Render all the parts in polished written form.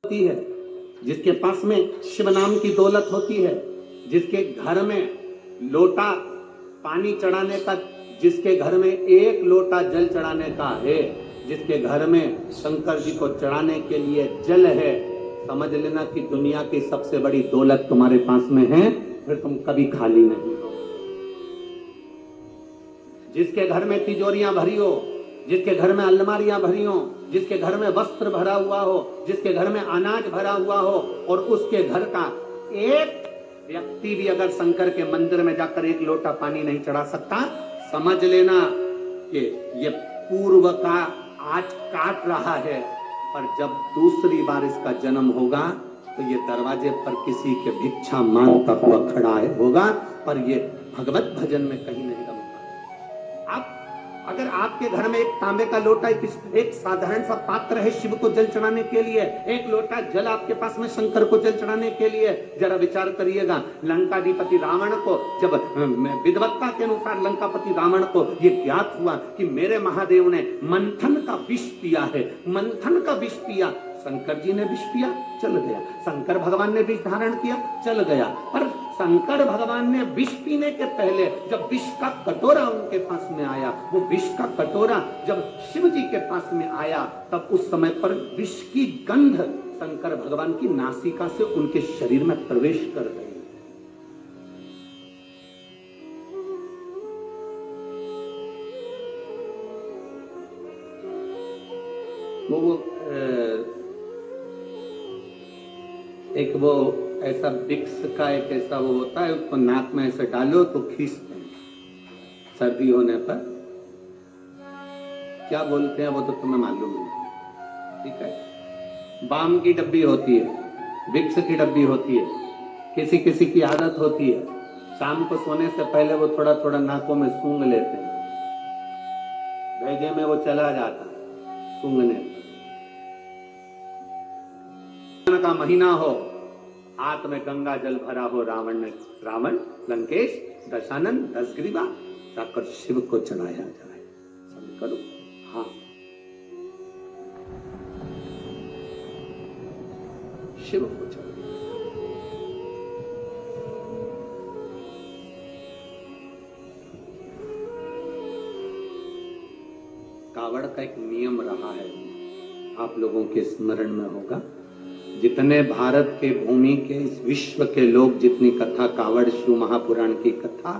होती है, जिसके पास में शिव नाम की दौलत होती है, जिसके घर में लोटा पानी चढ़ाने का, जिसके घर में एक लोटा जल चढ़ाने का है, जिसके घर में शंकर जी को चढ़ाने के लिए जल है, समझ लेना कि दुनिया की सबसे बड़ी दौलत तुम्हारे पास में है, फिर तुम कभी खाली नहीं हो। जिसके घर में तिजोरियां भरी हो, जिसके घर में अलमारियां भरी हो, जिसके घर में वस्त्र भरा हुआ हो, जिसके घर में अनाज भरा हुआ हो, और उसके घर का एक व्यक्ति भी अगर शंकर के मंदिर में जाकर एक लोटा पानी नहीं चढ़ा सकता, समझ लेना कि ये पूर्व का आज काट रहा है, पर जब दूसरी बार इसका जन्म होगा तो ये दरवाजे पर किसी के भिक्षा मांगता हुआ खड़ा है होगा, पर ये भगवत भजन में कहीं नहीं रमता। आप अगर आपके घर में एक तांबे का लोटा, एक साधारण सा पात्र है शिव को जल चढ़ाने के लिए, एक लोटा जल आपके पास में शंकर को जल चढ़ाने के लिए, जरा विचार करिएगा। लंकाधिपति रावण को जब विद्वत्ता के अनुसार लंकापति रावण को यह ज्ञात हुआ कि मेरे महादेव ने मंथन का विष पिया है, मंथन का विष पिया, शंकर जी ने विष पिया, चल गया। शंकर भगवान ने विष धारण किया, चल गया। पर शंकर भगवान ने विष पीने के पहले जब विष का कटोरा उनके पास में आया, वो विष का कटोरा जब शिव जी के पास में आया, तब उस समय पर विष की गंध शंकर भगवान की नासिका से उनके शरीर में प्रवेश कर गई। एक वो ऐसा विक्स का एक ऐसा वो होता है, उसको नाक में ऐसे डालो तो खींचते हैं सर्दी होने पर, क्या बोलते हैं वो तो तुम्हें मालूम नहीं, ठीक है। बाम की डब्बी होती है, विक्स की डब्बी होती है, किसी किसी की आदत होती है शाम को सोने से पहले वो थोड़ा थोड़ा नाकों में सूंघ लेते हैं, भेजे में वो चला जाता है सूंघने। का महीना हो, हाथ में गंगा जल भरा हो, रावण लंकेश दशानन 10 ग्रीवा जाकर शिव को चढ़ाया जाए। करो हाँ, शिव को चढ़ाया। कावड़ का एक नियम रहा है, आप लोगों के स्मरण में होगा। जितने भारत के भूमि के इस विश्व के लोग, जितनी कथा कावड़ शिव महापुराण की कथा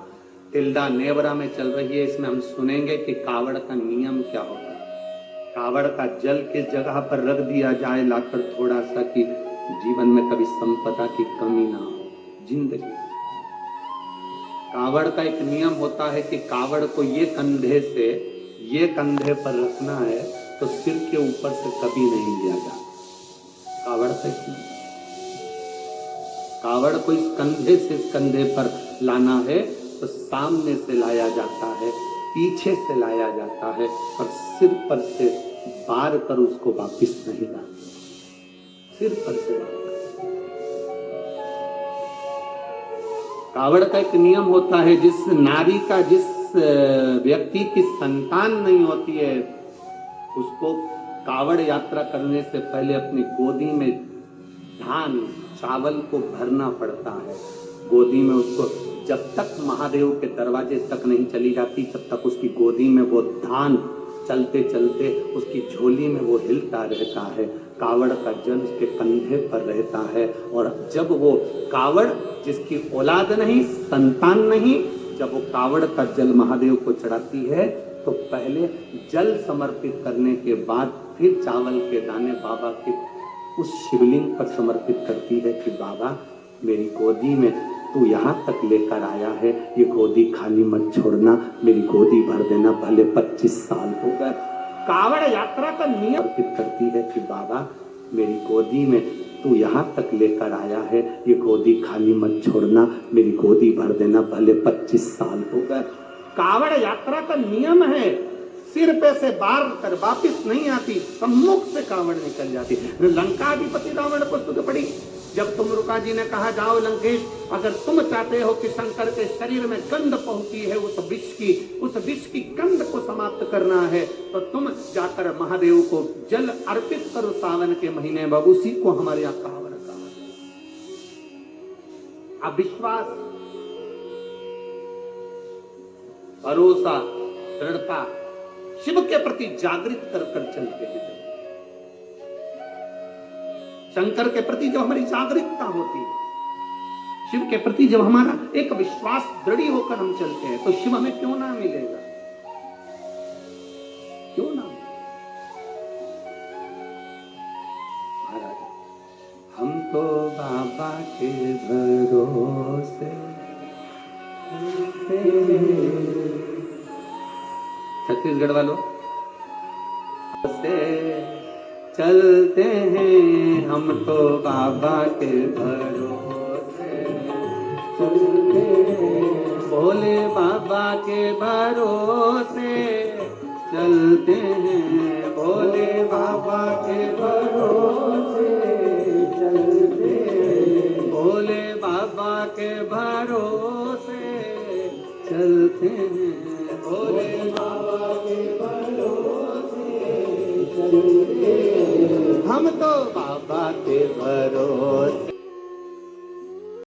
तिल्दा नेवरा में चल रही है, इसमें हम सुनेंगे कि कावड़ का नियम क्या होगा। कावड़ का जल किस जगह पर रख दिया जाए लाकर थोड़ा सा, कि जीवन में कभी संपदा की कमी ना हो जिंदगी। कावड़ का एक नियम होता है कि कावड़ को ये कंधे पर रखना है तो सिर के ऊपर से कभी नहीं लिया जाता। कावड़ से कावड़ को इस कंधे से इस कंधे पर लाना है तो सामने से लाया जाता है, पीछे से लाया जाता है, और सिर पर से बार कर उसको वापिस नहीं लाते, सिर पर से बार कर। कावड़ का एक नियम होता है, जिस नारी का, जिस व्यक्ति की संतान नहीं होती है, उसको कावड़ यात्रा करने से पहले अपनी गोदी में धान चावल को भरना पड़ता है। गोदी में उसको जब तक महादेव के दरवाजे तक नहीं चली जाती, जब तक उसकी गोदी में वो धान चलते चलते उसकी झोली में वो हिलता रहता है। कावड़ का जल उसके कंधे पर रहता है, और जब वो कावड़, जिसकी औलाद नहीं, संतान नहीं, जब वो कावड़ का जल महादेव को चढ़ाती है तो पहले जल समर्पित करने के बाद फिर चावल के दाने बाबा के उस शिवलिंग पर समर्पित करती है कि बाबा मेरी गोदी में तू यहाँ तक लेकर आया है, ये गोदी खाली मत छोड़ना, मेरी गोदी भर देना, भले 25 साल हो गए। कावड़ यात्रा का नियम समर्पित करती है कि बाबा मेरी गोदी में तू यहाँ तक लेकर आया है, ये गोदी खाली मत छोड़ना, मेरी गोदी भर देना, भले 25 साल हो गए। कावड़ यात्रा का नियम है, सिर पे से बार कर वापिस नहीं आती, सम्मुख से कावड़ निकल जाती। लंकाधिपति रावण को सुध पड़ी, जब तुमरुका जी ने कहा जाओ लंकेश, अगर तुम चाहते हो कि शंकर के शरीर में गंध पहुंची है उस विष की गंध को समाप्त करना है, तो तुम जाकर महादेव को जल अर्पित करो सावन के महीने में। उसी को हमारे यहाँ कहावत कहा। अब विश्वास, भरोसा, दृढ़ता शिव के प्रति जागृत कर कर चलते हैं। शंकर के प्रति जब हमारी जागरूकता होती है, शिव के प्रति जब हमारा एक विश्वास दृढ़ होकर हम चलते हैं, तो शिव हमें क्यों ना मिलेगा, क्यों ना। महाराज, हम तो बाबा के भरोसे छत्तीसगढ़ वालों से चलते हैं, हम तो बाबा के भरोसे चलते हैं, भोले बाबा के भरोसे चलते हैं, भोले बाबा के भरोसे चलते हैं, भोले बाबा के भरोसे चलते हैं, भोले बाबा के भरोसे चलते हैं, हम तो बाबा के भरोसे।